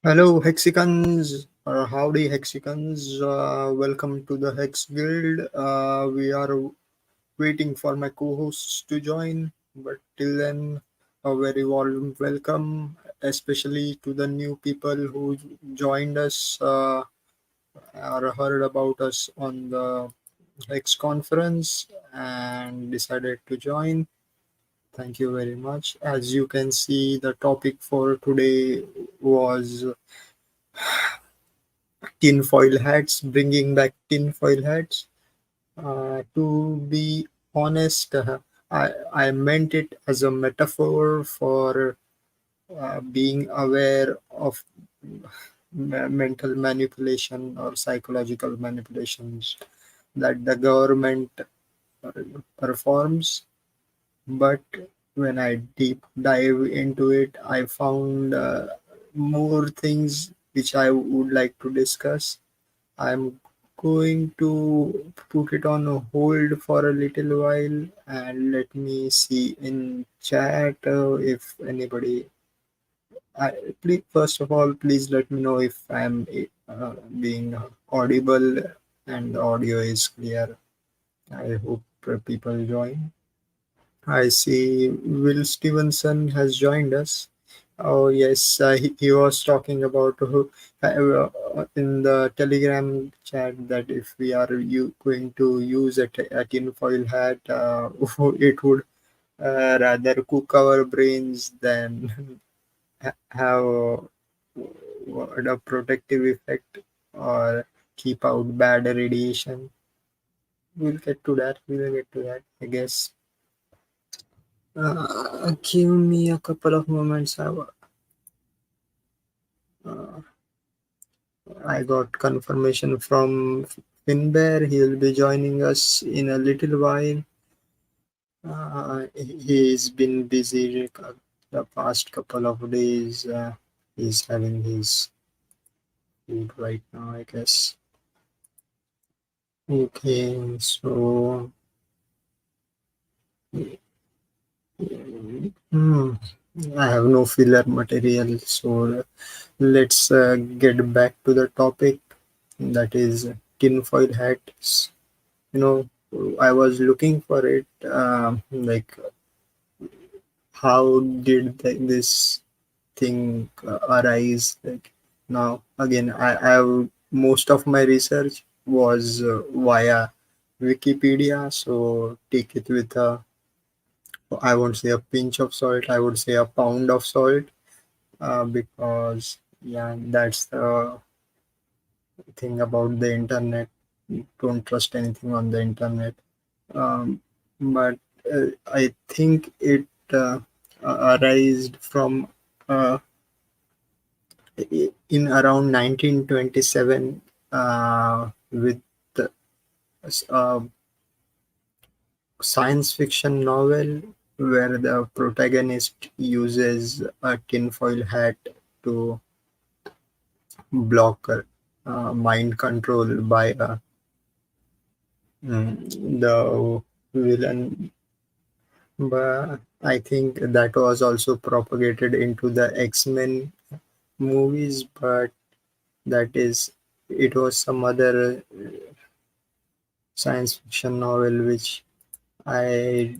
Hello, Hexicans, or howdy, Hexicans. Welcome to the Hex Guild. We are waiting for my co hosts to join, but till then, a very warm welcome, especially to the new people who joined us or heard about us on the Hex conference and decided to join. Thank you very much. As you can see, the topic for today was tinfoil hats, bringing back tinfoil hats. To be honest, I meant it as a metaphor for being aware of mental manipulation or psychological manipulations that the government uh, performs. But when I deep dive into it, I found more things which I would like to discuss. I'm going to put it on a hold for a little while and let me see in chat if anybody. Please, first of all, please let me know if I'm being audible and the audio is clear. I hope people join. I see Will Stevenson has joined us. Oh yes, he was talking about in the Telegram chat that if we are going to use a tinfoil hat, it would rather cook our brains than have a protective effect or keep out bad radiation. We'll get to that. We'll get to that, I guess. Give me a couple of moments. I got confirmation from Finbear. He'll be joining us in a little while. He's been busy the past couple of days. He's having his food right now, I guess. Okay, so hmm, I have no filler material, so let's get back to the topic that is tinfoil hats. You know, I was looking for it, like how did this thing arise? Like now, again, I have most of my research was via Wikipedia, so take it with a, I won't say a pinch of salt, I would say a pound of salt, because yeah, that's the thing about the internet. Don't trust anything on the internet. But I think it arose from uh, in around 1927 with the uh, science fiction novel where the protagonist uses a tinfoil hat to block mind control by the villain. But I think that was also propagated into the X-Men movies, but that is, it was some other science fiction novel which I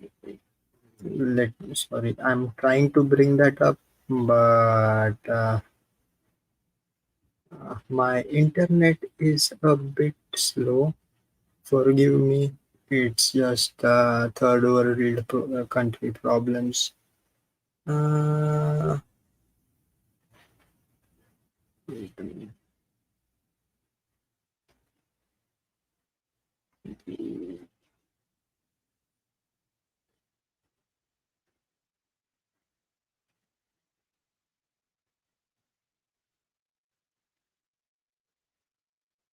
let sorry, I'm trying to bring that up, but my internet is a bit slow. Forgive me. It's just third world country problems. Uh, Wait a minute.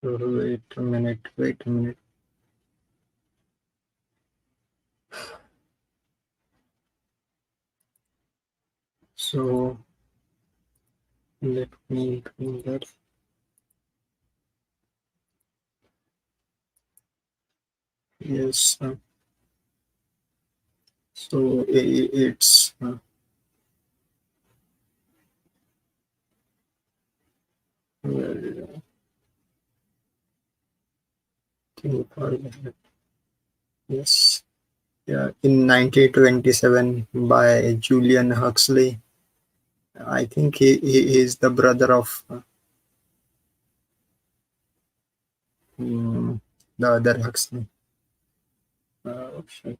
Wait a minute. Wait a minute. So let me bring that. Yes. So it's tinfoil hat. Yes. Yeah, in 1927 by Julian Huxley. I think he is the brother of mm, the other Huxley. Shit.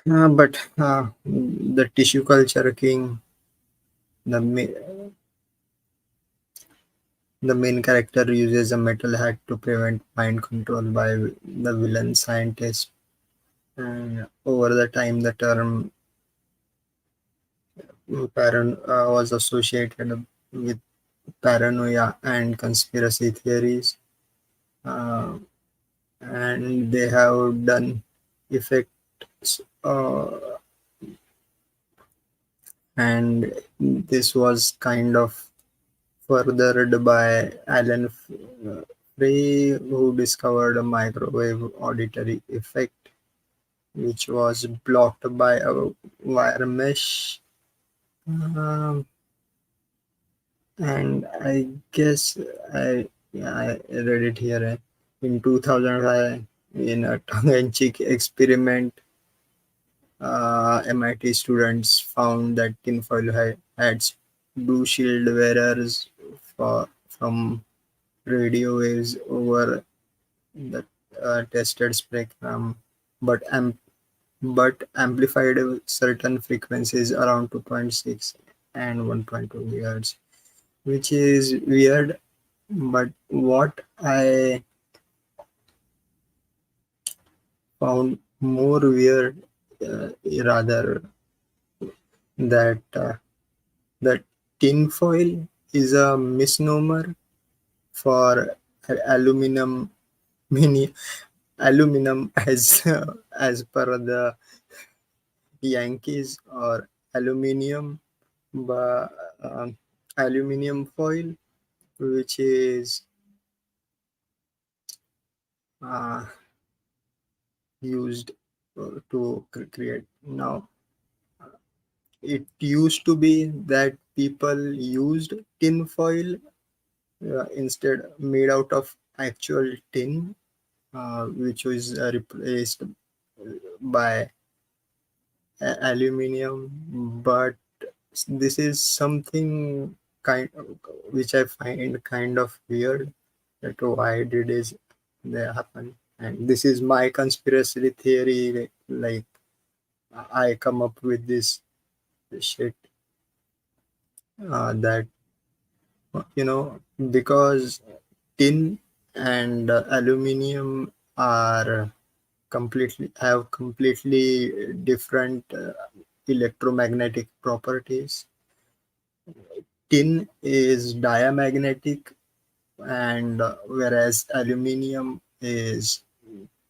But the tissue culture king, the the main character uses a metal hat to prevent mind control by the villain scientist. And over the time, the term was associated with paranoia and conspiracy theories, uh, and they have done effects. And this was kind of furthered by Alan Frey, who discovered a microwave auditory effect, which was blocked by a wire mesh. Um, and I guess I read it here in 2005 in a tongue-in-cheek experiment. MIT students found that tinfoil hats do shield wearers from radio waves over the tested spectrum, but amplified certain frequencies around 2.6 and 1.2 gigahertz, which is weird. But what I found more weird, rather, that that tinfoil is a misnomer for aluminum. Many aluminum as per the Yankees, or aluminium, but aluminium foil, which is uh, used to create. Now, it used to be that people used tin foil instead, made out of actual tin, which was replaced by aluminium. But this is something kind which I find kind of weird, that why did is they happen. And this is my conspiracy theory, like I come up with this shit, that because tin and aluminum are completely different electromagnetic properties. Tin is diamagnetic, and whereas aluminum is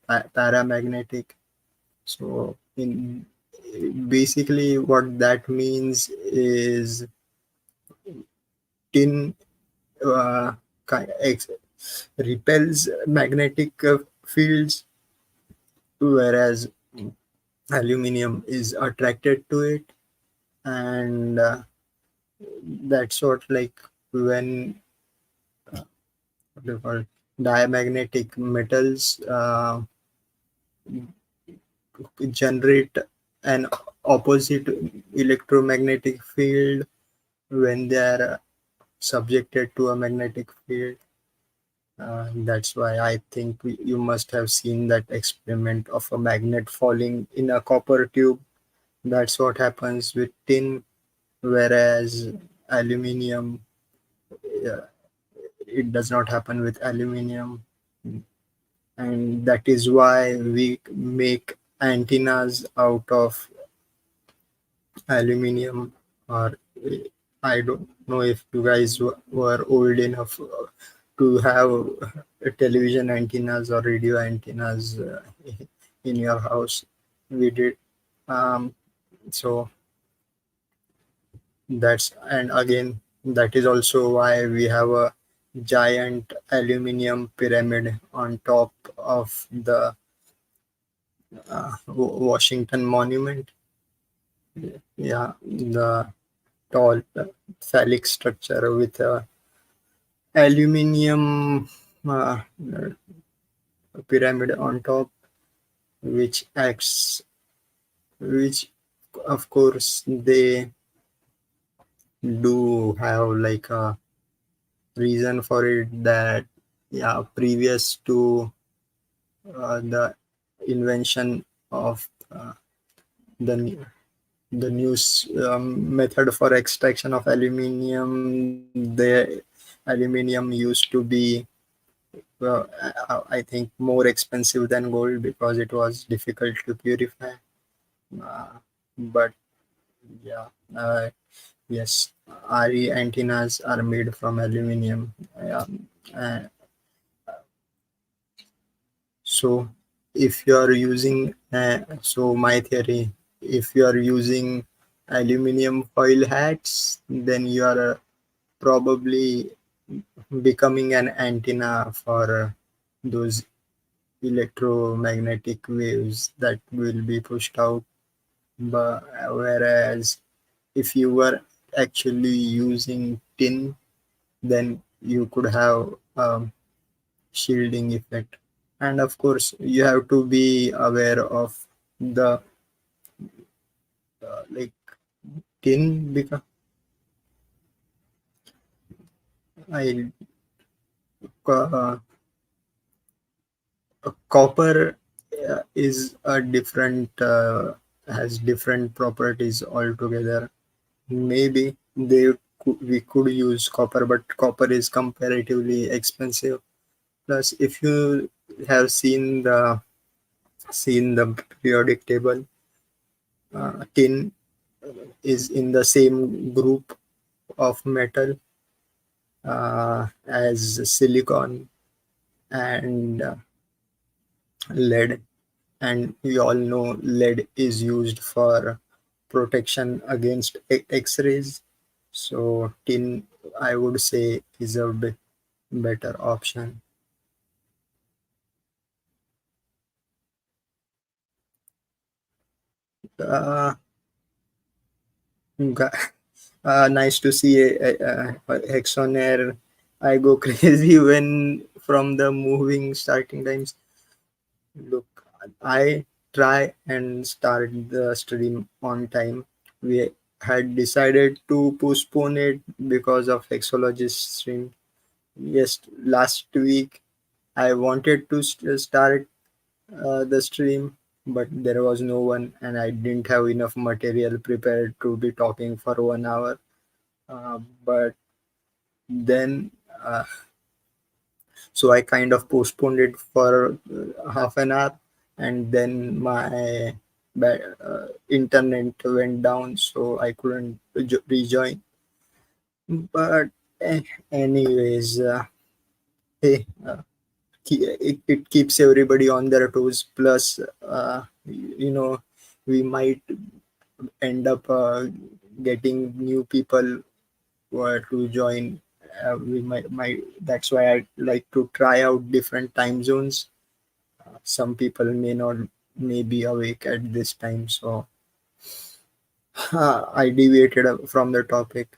paramagnetic. So in basically what that means is tin uh, repels magnetic fields, whereas aluminum is attracted to it. And that's what, like, when what do you call it, diamagnetic metals generate an opposite electromagnetic field when they are subjected to a magnetic field. That's why I think you must have seen that experiment of a magnet falling in a copper tube. That's what happens with tin, whereas aluminum, uh, it does not happen with aluminum. And that is why we make antennas out of aluminum. Or I don't know if you guys were old enough to have television antennas or radio antennas in your house. We did. um, so and again, that is also why we have a giant aluminum pyramid on top of the Washington Monument. Yeah, the tall phallic structure with a aluminium pyramid on top, which acts, which of course they do have like a reason for it, that yeah, previous to the invention of the the new method for extraction of aluminium, the aluminium used to be, I think, more expensive than gold because it was difficult to purify. But yeah, yes, RE antennas are made from aluminium. Uh, so if you are using, so my theory, if you are using aluminium foil hats, then you are probably becoming an antenna for those electromagnetic waves that will be pushed out. But whereas if you were actually using tin, then you could have shielding effect. And of course, you have to be aware of the like tin, because I uh, copper is a different has different properties altogether. Maybe we could use copper, but copper is comparatively expensive. Plus, if you have seen the periodic table, tin is in the same group of metal as silicon and lead, and we all know lead is used for protection against X-rays. So tin, I would say, is a bit better option. Uh, Ga- nice to see a Hexonair. I go crazy when from the moving starting times. Look, I try and start the stream on time. We had decided to postpone it because of Hexologist stream. Yes, last week I wanted to start the stream, but there was no one, and I didn't have enough material prepared to be talking for 1 hour. But then, so I kind of postponed it for half an hour, and then my internet went down, so I couldn't rejoin. But eh, anyways, hey, it keeps everybody on their toes. Plus, we might end up getting new people to join. We might That's why I like to try out different time zones. Some people may be awake at this time, so I deviated from the topic.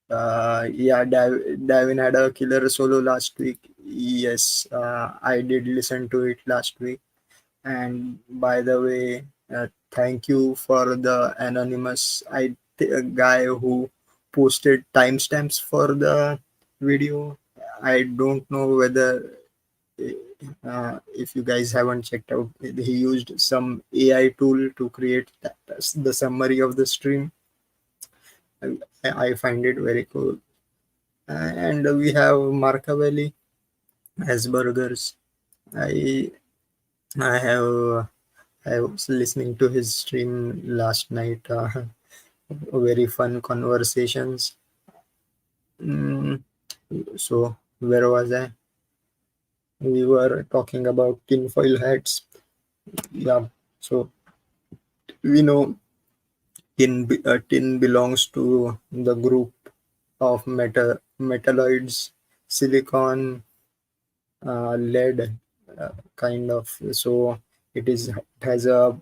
Yeah, Davin had a killer solo last week. Yes, I did listen to it last week. And by the way, thank you for the anonymous guy who posted timestamps for the video. I don't know whether, if you guys haven't checked out, he used some AI tool to create the summary of the stream. I find it very cool. And we have Marcavelli as burgers. I I have I was listening to his stream last night. Very fun conversations. Mm, so where was I? We were talking about tinfoil hats. Yeah. So we know tin belongs to the group of metalloids, silicon, lead, kind of. So it has a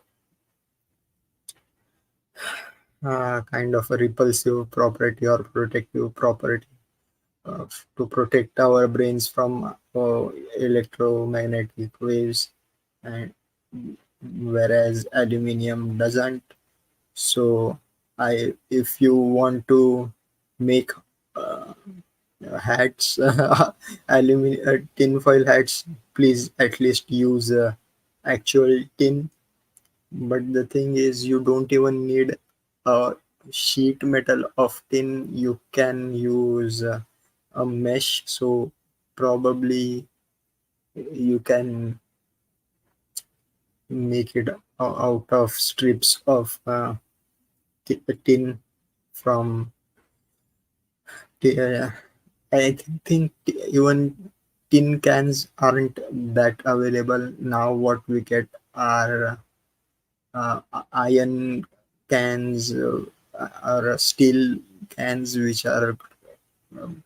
kind of a repulsive property or protective property. to protect our brains from electromagnetic waves, and whereas aluminium doesn't. So, if you want to make uh, hats, aluminum tin foil hats, please at least use actual tin. But the thing is, you don't even need a sheet metal of tin. You can use a mesh. So probably you can make it out of strips of tin from. Uh, I think even tin cans aren't that available now. What we get are iron cans or steel cans which are um,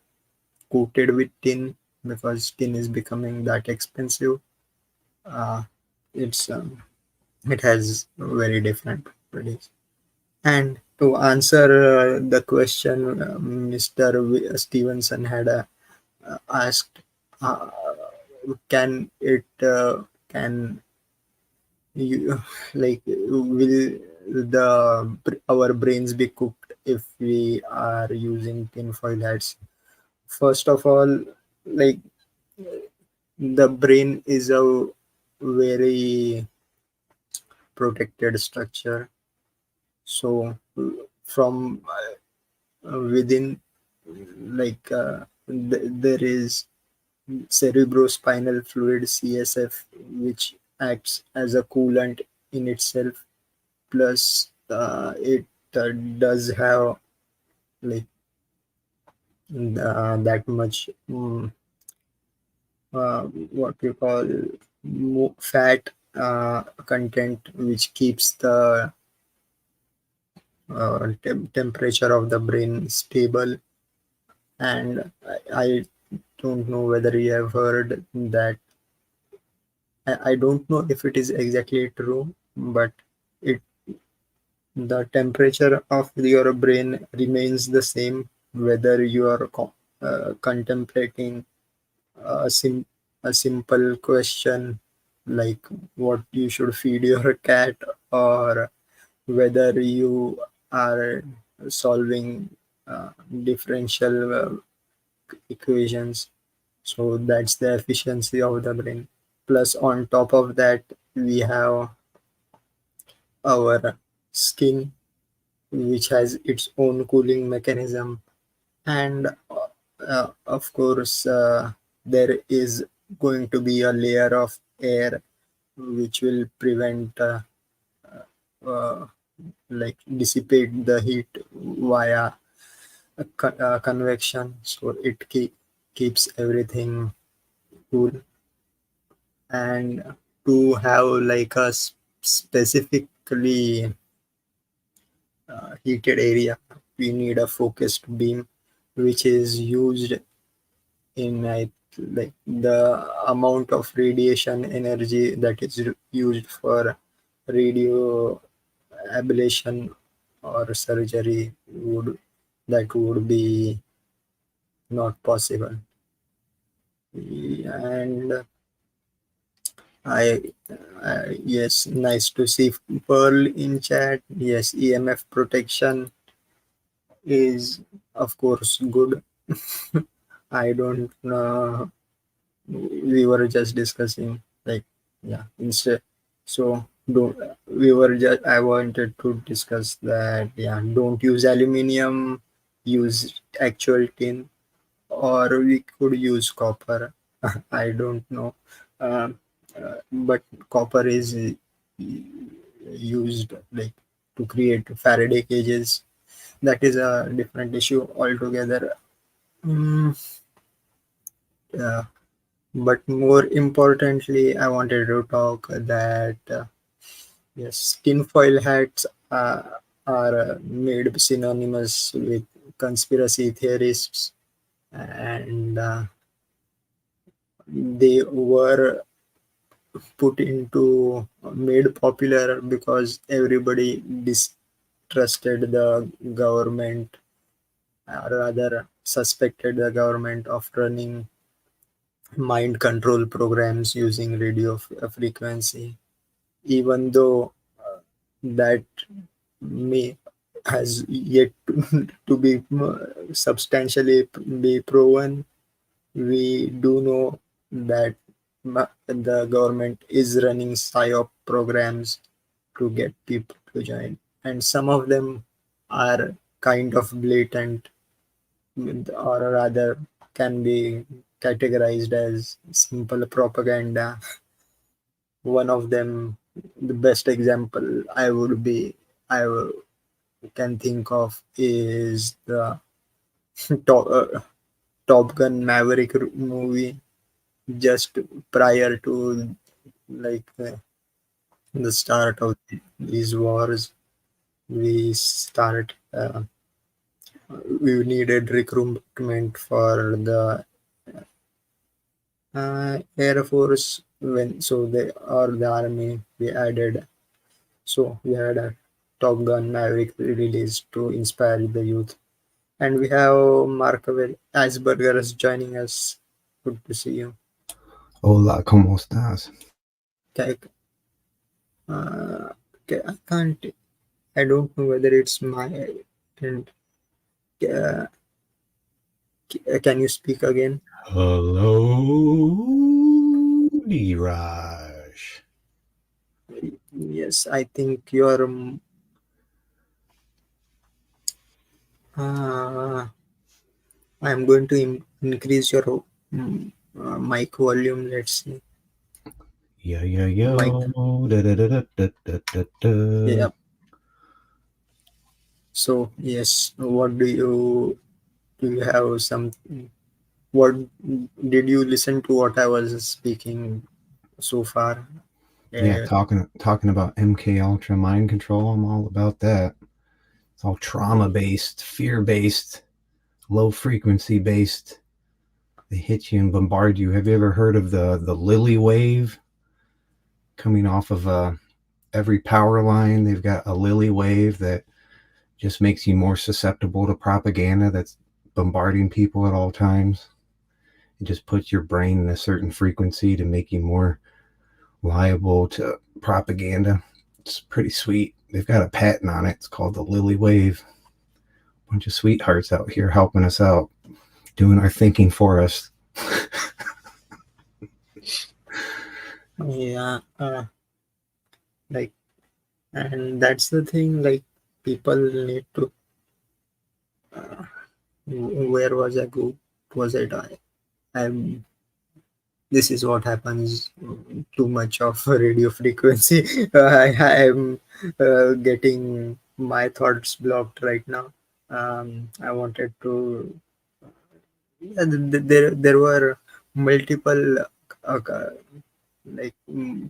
coated with tin, because tin is becoming that expensive. Uh, it's it has very different properties. And to answer the question, Mr. Stevenson had asked, uh, can it can you like will the our brains be cooked if we are using tinfoil hats? First of all, like, the brain is a very protected structure. So from within, like, there is cerebrospinal fluid, CSF, which acts as a coolant in itself. Plus it does have, like, that much what we call fat content, which keeps the temperature of the brain stable. And I don't know whether you have heard that. I don't know if it is exactly true, but it the temperature of your brain remains the same whether you are contemplating a, a simple question like what you should feed your cat, or whether you are solving differential equations. So that's the efficiency of the brain. Plus, on top of that, we have our skin, which has its own cooling mechanism. And of course, there is going to be a layer of air which will prevent, uh, like, dissipate the heat via convection. So it keeps everything cool. And to have like a specifically heated area, we need a focused beam, which is used in, like, the amount of radiation energy that is used for radio ablation or surgery would be not possible. And I, yes, nice to see Pearl in chat. Yes, EMF protection is, of course, good. I don't know. We were just discussing, like, yeah, instead. So don't we were just I wanted to discuss that, yeah, don't use aluminium, use actual tin, or we could use copper. I don't know. Um, but copper is used, like, to create Faraday cages. That is a different issue altogether. Mm, yeah. But more importantly, I wanted to talk that, yes, tinfoil hats are made synonymous with conspiracy theorists, and they were put into made popular because everybody distrusted the government, or rather suspected the government of running mind control programs using radio frequency, even though that may has yet to be substantially be proven. We do know that the government is running psyop programs to get people to join, and some of them are kind of blatant, or rather can be categorized as simple propaganda. One of them, the best example I can think of is the Top, Top Gun Maverick movie. Just prior to like the start of these wars, we start we needed recruitment for the Air Force when so they or the army we added. So we had a Top Gun Maverick released to inspire the youth. And we have Markable Asperger's joining us. Good to see you. Hola, ¿cómo estás? Okay, okay, I can't. I don't know whether it's my and uh, can you speak again? Hello, Raj. Yes, I think you're. Uh, I'm going to increase your mic volume. Let's see. Yo, yo, Mic. yo. Da, da, da, da, da, da, da. Yeah. So yes, what do you have some? What did you listen to? What I was speaking so far? Yeah, Uh, talking about MK Ultra mind control. I'm all about that. It's all trauma based, fear based, low frequency based. They hit you and bombard you. Have you ever heard of the Lily wave coming off of every power line? They've got a Lily wave that just makes you more susceptible to propaganda that's bombarding people at all times. It just puts your brain in a certain frequency to make you more liable to propaganda. It's pretty sweet. They've got a patent on it. It's called the Lily Wave. Bunch of sweethearts out here helping us out, doing our thinking for us. yeah, like, and that's the thing. Like, people need to. Where was I go? Was it I'm this is what happens, too much of radio frequency. I am getting my thoughts blocked right now. I wanted to, yeah, there were multiple uh,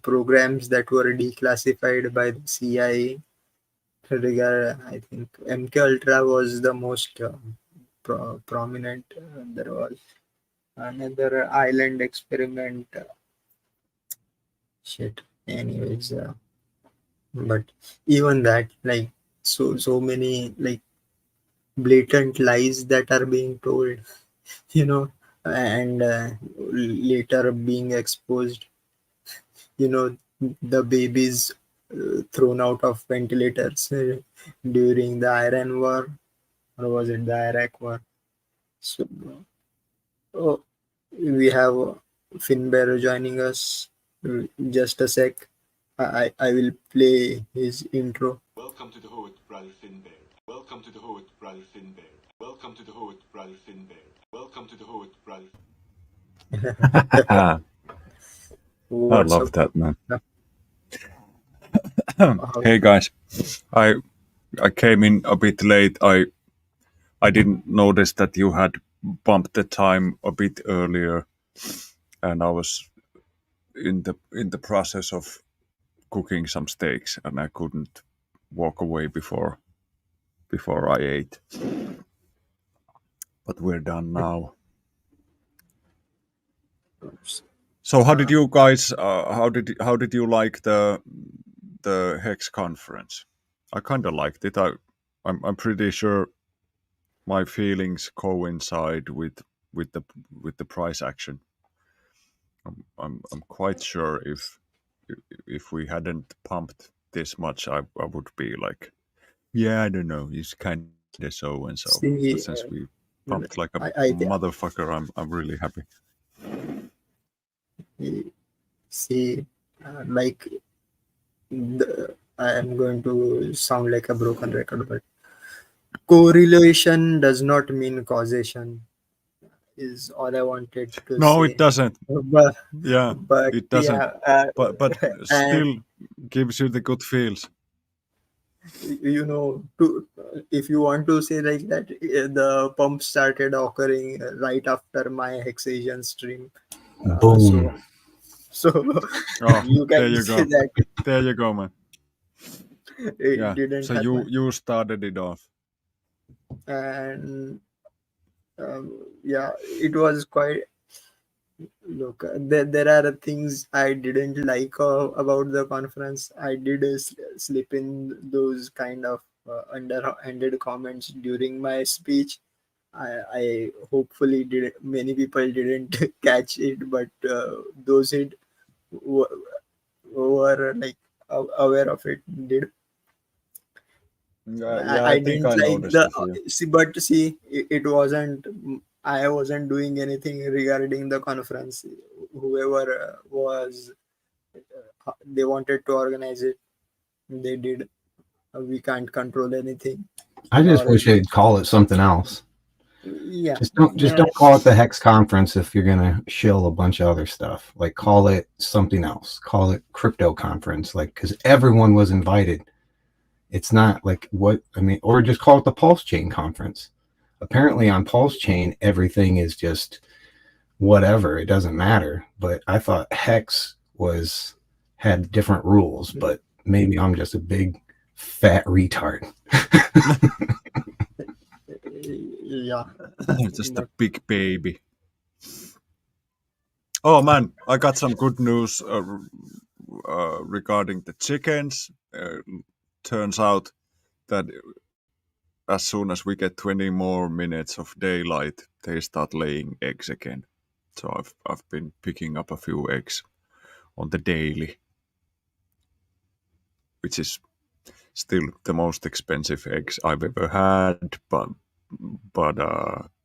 programs that were declassified by the CIA. I think MK Ultra was the most prominent. There was another island experiment. Shit. Anyways, but even that, like, so many like blatant lies that are being told, you know, and later being exposed. You know, the babies thrown out of ventilators during the Iran War, or was it the Iraq War? So, oh, we have Finbar joining us. Just a sec. I will play his intro. Welcome to the hood, brother Finbear. Welcome to the hood, brother Finbear. Welcome to the hood, brother Finbear. Welcome to the hood, brother. I What's love up? that, man. How- Hey guys, I I came in a bit late. I didn't notice that you had bumped the time a bit earlier, and I was in the process of cooking some steaks, and I couldn't walk away before I ate. But we're done now. So how did uh, you guys? How did you like the Hex conference? I kind of liked it. I'm pretty sure my feelings coincide with the with the price action. I'm quite sure if we hadn't pumped this much, I would be like, yeah, I don't know, he's kind of so and so. But since See, we pumped like a I motherfucker, I'm really happy. see, like I am going to sound like a broken record, but correlation does not mean causation. Is all I wanted to No, it say. doesn't. But Yeah, but it doesn't. yeah, But and still gives you the good feels. to if you want to say like that, the pump started occurring right after my hexagon stream. Uh, Boom. so so Oh, you there can you say go. that There you go, man. it Yeah. didn't So you happen. you started it off. And yeah, it was quite. Look, there are things I didn't like about the conference. I did slip in those kind of underhanded comments during my speech. I hopefully did. Many people didn't catch it, but those were, were like aware of it did. Yeah, yeah. I I think didn't I like noticed the a few. see, but see, it wasn't. I wasn't doing anything regarding the conference. Whoever was, they wanted to organize it. They did. We can't control anything, I just or wish they'd call it something else. yeah, Just don't call it the Hex Conference if you're gonna shill a bunch of other stuff. Like call it something else. Call it Crypto Conference. Like because everyone was invited. It's not like what I mean, or just call it the Pulse Chain Conference. Apparently on Pulse Chain everything is just whatever. It doesn't matter. But I thought Hex was had different rules. But maybe I'm just a big fat retard. yeah, Just a but big baby. Oh man, I got some good news regarding the chickens. Turns out that as soon as we get 20 more minutes of daylight, they start laying eggs again. So I've been picking up a few eggs on the daily, which is still the most expensive eggs I've ever had, but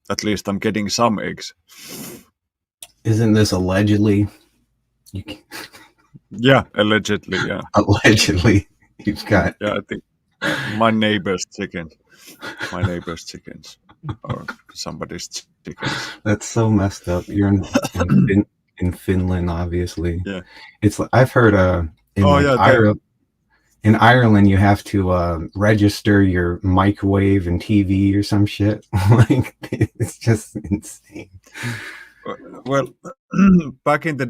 at least I'm getting some eggs. Isn't this allegedly? You, Yeah, allegedly, yeah. allegedly, you've got. Yeah, I think my neighbor's chickens, my neighbor's chickens, or somebody's chickens. That's so messed up. You're in Finland, obviously. Yeah. It's I've heard in Oh like yeah, Ireland. In Ireland, you have to register your microwave and TV or some shit. Like it's just insane. well, back in the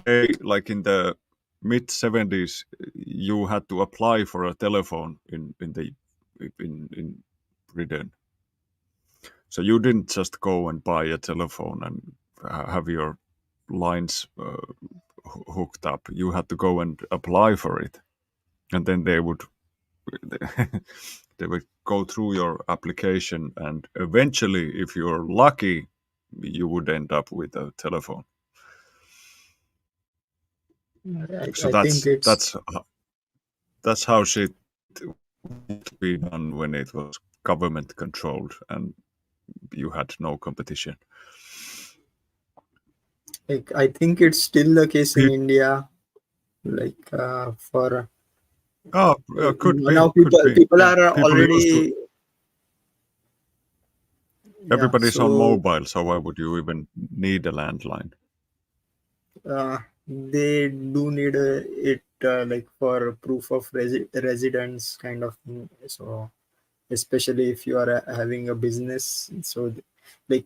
day, like in the mid 70s, you had to apply for a telephone in Britain. So you didn't just go and buy a telephone and have your lines hooked up. You had to go and apply for it, and then they would they would go through your application, and eventually, if you're lucky, you would end up with a telephone. So I think that's how shit used to be done when it was government controlled and you had no competition. I think it's still the case in Pe- India. Like for Oh, now, could be. people Yeah, are people used to. already yeah. Everybody's on So mobile, so why would you even need a landline? they do need it like for proof of residence kind of thing. So especially if you are having a business, so like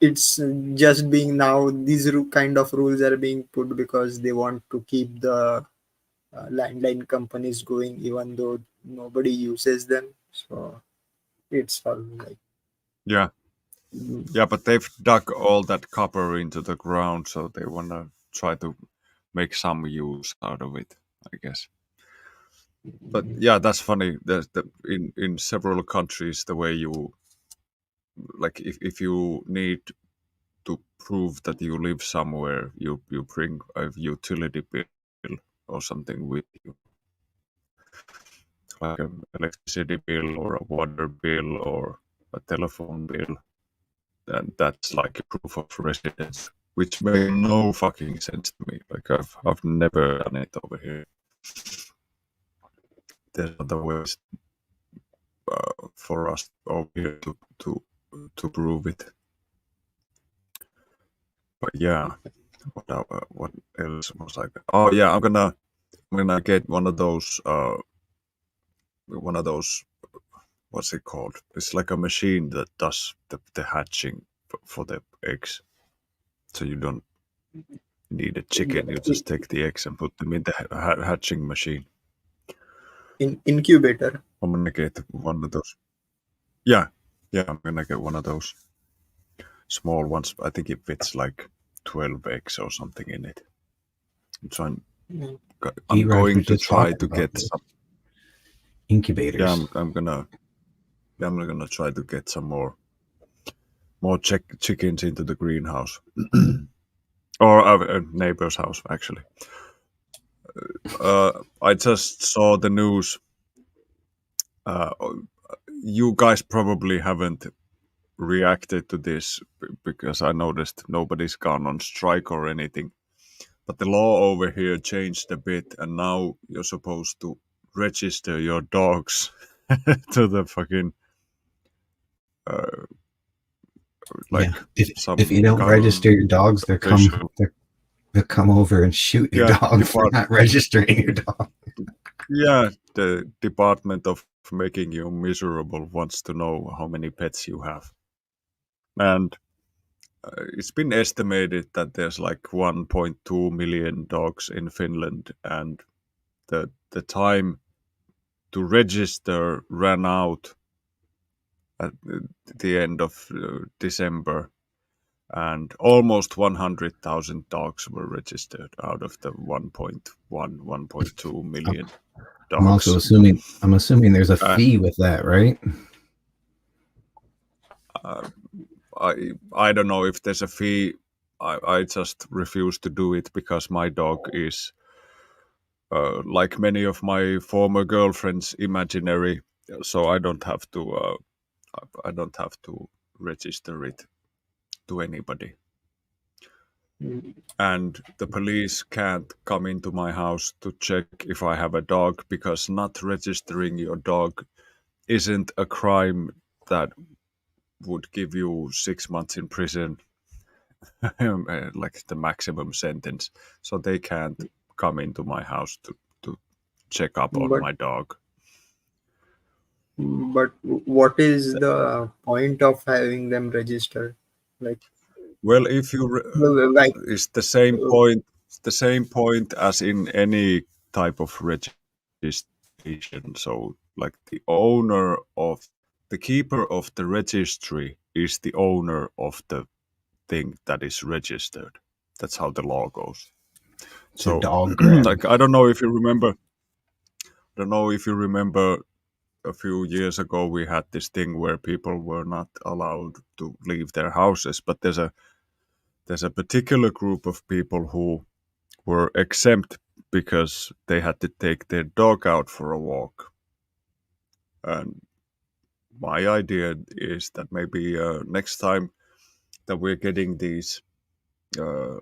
it's just being now these kind of rules are being put because they want to keep the landline companies going even though nobody uses them. So it's all like Yeah, yeah, but they've dug all that copper into the ground, so they wanna try to make some use out of it, I guess. But yeah, that's funny. In several countries, the way you like if you need to prove that you live somewhere, you bring a utility bill or something with you, like an electricity bill or a water bill or a telephone bill, and that's like a proof of residence, which makes no fucking sense to me. Like I've never done it over here. There's other ways for us over here to prove it. But yeah, what else was like? Oh yeah, I'm gonna get one of those what's it called? It's like a machine that does the hatching for the eggs. So you don't need a chicken. You just take the eggs and put them in the hatching machine. Incubator. I'm gonna get one of those. Yeah, yeah, I'm gonna get one of those small ones. I think it fits like 12 eggs or something in it. I'm trying. Mm. I'm Eraj going was to just try talking to about get this. some. Yeah, Incubators. I'm gonna. Yeah, I'm gonna try to get some more chickens into the greenhouse or a neighbor's house actually. I just saw the news. Uh, you guys probably haven't reacted to this because I noticed nobody's gone on strike or anything. But the law over here changed a bit, and now you're supposed to register your dogs to the fucking uh, Yeah. like If some you don't kind register of your dogs, official, they'll come over and shoot your yeah, dog for not registering your dog. yeah, the Department of Making You Miserable wants to know how many pets you have. And it's been estimated that there's like 1.2 million dogs in Finland, and the time to register ran out at the end of December, and almost 100,000 dogs were registered out of the 1.1, 1.2 million I'm also dogs. assuming there's a Uh, fee with that, right? uh, I don't know if there's a fee. I just refuse to do it because my dog is like many of my former girlfriends, imaginary. So I don't have to register it to anybody. Mm. And the police can't come into my house to check if I have a dog because not registering your dog isn't a crime that would give you 6 months in prison, like the maximum sentence. So they can't come into my house to check up on But my dog. but what is the point of having them registered? Like, Well, if you like it's the same uh, point. It's the same point as in any type of registration. So, like the keeper of the registry is the owner of the thing that is registered. That's how the law goes. It's a So, dog grab. like, I don't know if you remember. I don't know if you remember. A few years ago, we had this thing where people were not allowed to leave their houses, but there's a particular group of people who were exempt because they had to take their dog out for a walk. And my idea is that maybe next time that we're getting these uh,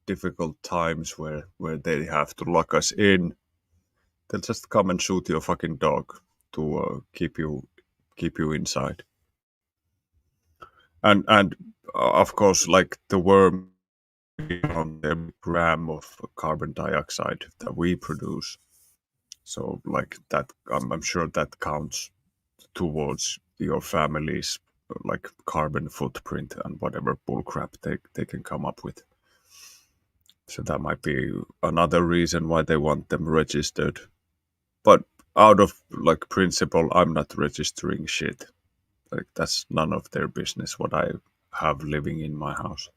difficult times where they have to lock us in, they'll just come and shoot your fucking dog to keep you inside. And of course, like the worm around every gram of carbon dioxide that we produce. So like that, I'm sure that counts towards your family's like carbon footprint and whatever bullcrap they can come up with. So that might be another reason why they want them registered. But out of like principle, I'm not registering shit. Like that's none of their business what I have living in my house.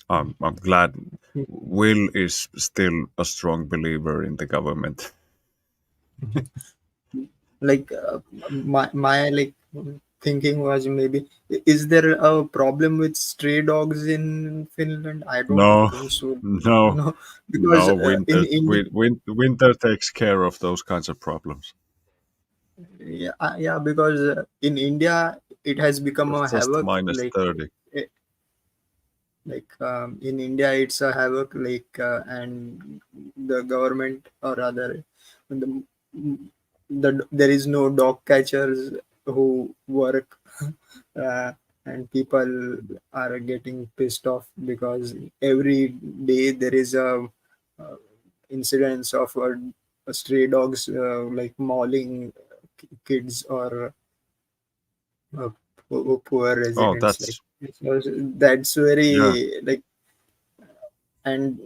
I'm glad Will is still a strong believer in the government. like my like thinking was maybe, is there a problem with stray dogs in Finland? I don't No, think so. no, No, because no. in India, Winter takes care of those kinds of problems. yeah, yeah, because in India it has become It's a just havoc. minus 30. Eh, in India, it's a havoc. And the government, or rather, the, there is no dog catchers who work, uh, and people are getting pissed off because every day there is uh incidence of stray dogs mauling kids or poor Oh, residents. that's So that's yeah, very and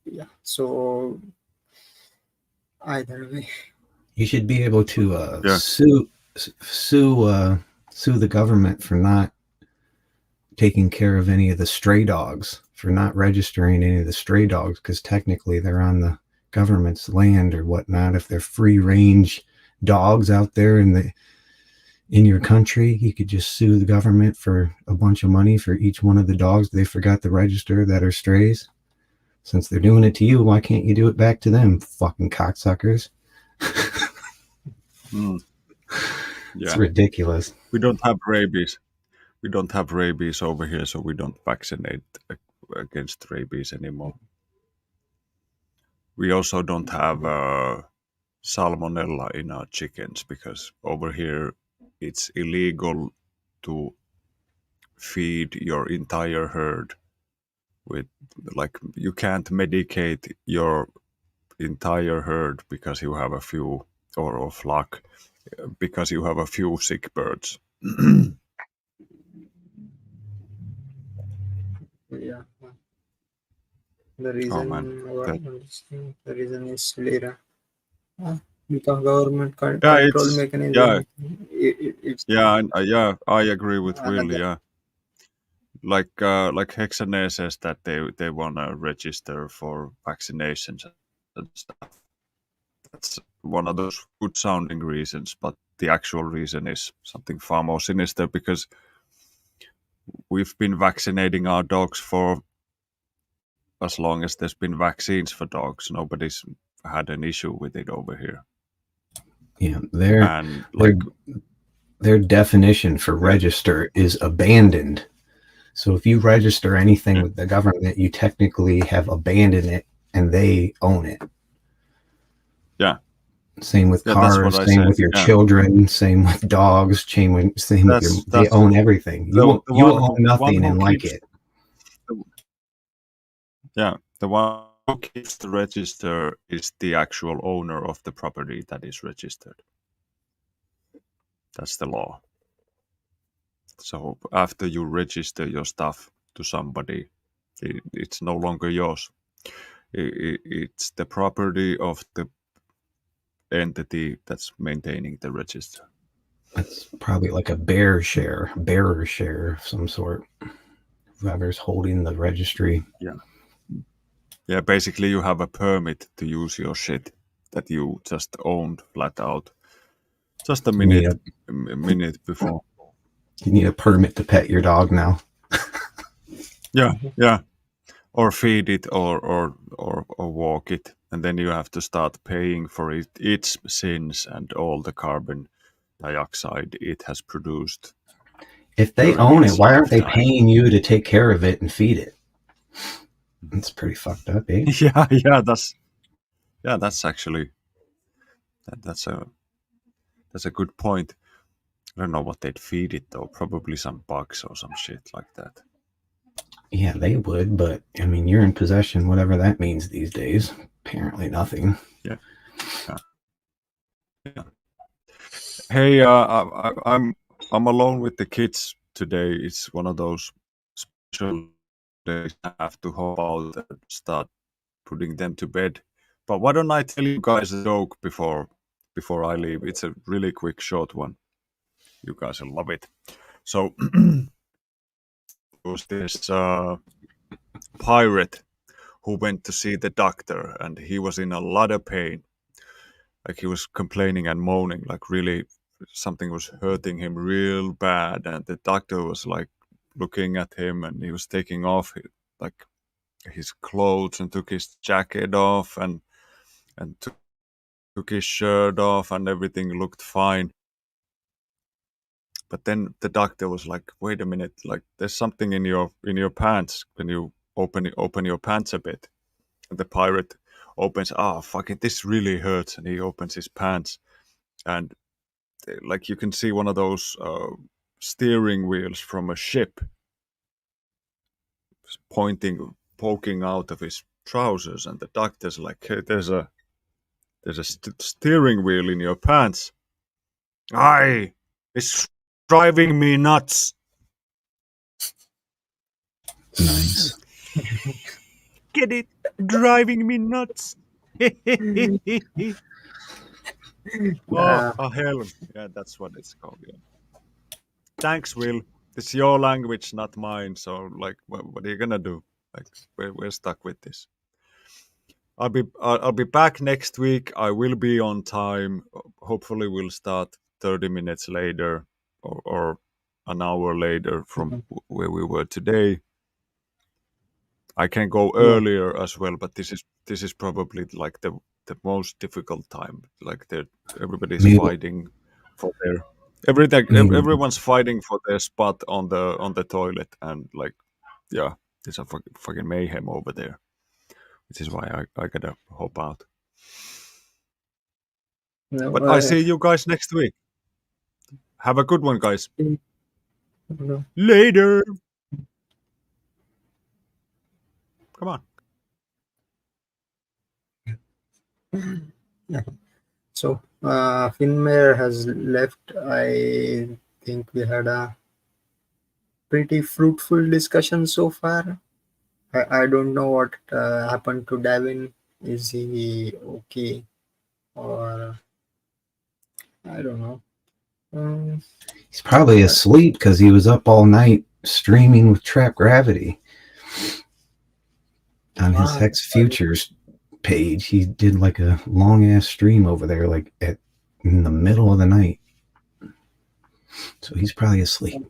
yeah. So either way, You should be able to yeah. sue the government for not taking care of any of the stray dogs, for not registering any of the stray dogs, because technically they're on the government's land or whatnot. If they're free range dogs out there in your country, you could just sue the government for a bunch of money for each one of the dogs they forgot to register that are strays. Since they're doing it to you, why can't you do it back to them, fucking cocksuckers? Mm, It's yeah. ridiculous. We don't have rabies. We don't have rabies over here, so we don't vaccinate against rabies anymore. We also don't have salmonella in our chickens because over here it's illegal to feed your entire herd with, like, you can't medicate your entire herd because you have a few, or flock, because you have a few sick birds. yeah. The Oh man, reason that, the reason is Lira. Because government yeah, control it's yeah, mechanism. It's I agree with Will. another. Yeah, like Hexane says that they want to register for vaccinations and stuff. That's one of those good sounding reasons, but the actual reason is something far more sinister because we've been vaccinating our dogs for as long as there's been vaccines for dogs. Nobody's had an issue with it over here. Yeah, And their like, their definition for yeah, register is abandoned. So if you register anything yeah, with the government, you technically have abandoned it and they own it. yeah, Same with yeah, that's what cars, I same said. with your Yeah, children, same with dogs, same with your, they that's own everything. the You one will own the one nothing who and like keeps it. the, yeah, the one who keeps the register is the actual owner of the property that is registered. That's the law. So after you register your stuff to somebody, it's no longer yours. It's the property of the entity that's maintaining the register. It's probably like a bearer share of some sort. Whoever's holding the registry. Yeah. Yeah, basically you have a permit to use your shit that you just owned flat out just a You need minute a minute before. you need a permit to pet your dog now. Yeah, yeah. Or feed it or walk it. And then you have to start paying for its sins and all the carbon dioxide it has produced If they during own it, its why aren't they lifetime. paying you to take care of it and feed it? That's pretty fucked up, eh? Yeah, that's actually that's a good point. I don't know what they'd feed it though. Probably some bugs or some shit like that. Yeah, they would, but I mean, you're in possession, whatever that means these days. Apparently, nothing. Yeah, yeah, yeah. Hey, I'm alone with the kids today. It's one of those special days. I have to hop out and start putting them to bed. But why don't I tell you guys a joke before I leave? It's a really quick, short one. You guys will love it. So there was this pirate who went to see the doctor, and he was in a lot of pain. Like he was complaining and moaning, like really. something was hurting him real bad, and the doctor was like looking at him, and he was taking off like his clothes and took his jacket off and took his shirt off, and everything looked fine. But then the doctor was like, "Wait a minute! Like, there's something in your pants. Can you open your pants a bit?" And the pirate opens. Oh fuck it! This really hurts, and he opens his pants, and like you can see one of those steering wheels from a ship poking out of his trousers, and the doctor's like, "Hey, there's a steering wheel in your pants. Aye, it's driving me nuts." Nice. Get it? Driving me nuts. Oh, Yeah, a helm. Yeah, that's what it's called. Yeah. Thanks, Will. It's your language, not mine. So, like, what are you gonna do? Like, we're stuck with this. I'll be back next week. I will be on time. Hopefully, we'll start 30 minutes later or an hour later from where we were today. I can go yeah, earlier as well, but this is probably like the most difficult time. Like everybody's Maybe, fighting for their everything. maybe Everyone's fighting for their spot on the toilet, and like yeah, there's a fucking mayhem over there, which is why I gotta hop out. no, But I see you guys next week. Have a good one, guys. no, Later. Come on. yeah. So, Finmare has left. I think we had a pretty fruitful discussion so far. I don't know what happened to Davin. Is he okay? Or I don't know. Um, he's probably uh, asleep because he was up all night streaming with Trap Gravity on his ah, Hex Futures page. He did like a long ass stream over there, like at in the middle of the night. So he's probably asleep.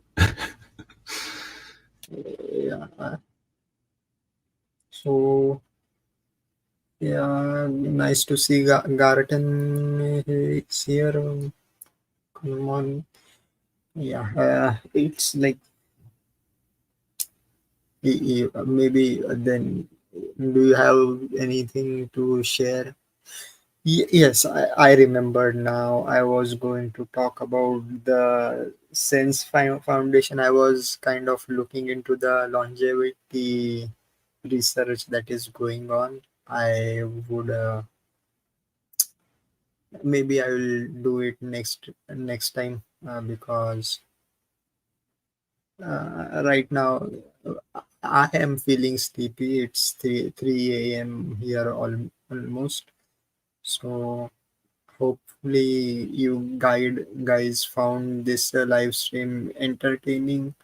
yeah. So yeah, nice to see Garten is here. Come on. Yeah, it's like maybe then. Do you have anything to share? Yes, I remember now. I was going to talk about the Sense Foundation. I was kind of looking into the longevity research that is going on. I would maybe I will do it next time because right now I am feeling sleepy. It's 3 a.m. here almost. So hopefully you guys found this live stream entertaining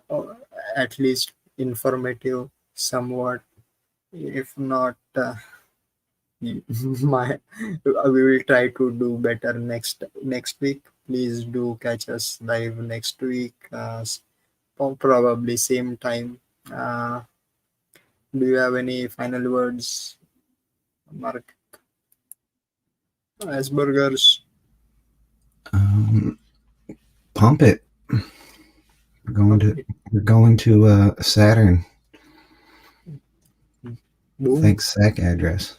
or at least informative somewhat. If not, my we will try to do better next week. Please do catch us live next week, probably same time. Do you have any final words, Mark? Asperger's. Um, Pump it. We're going to Okay. we're going to Saturn. Boom. Thanks, SAC address.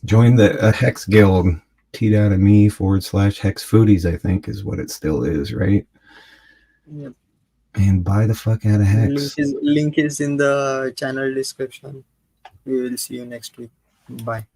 Join the Hex Guild. T.me/Hex Foodies, I think is what it still is, right? Yep. And buy the fuck out of Link Hex. is in the channel description. We will see you next week. Bye.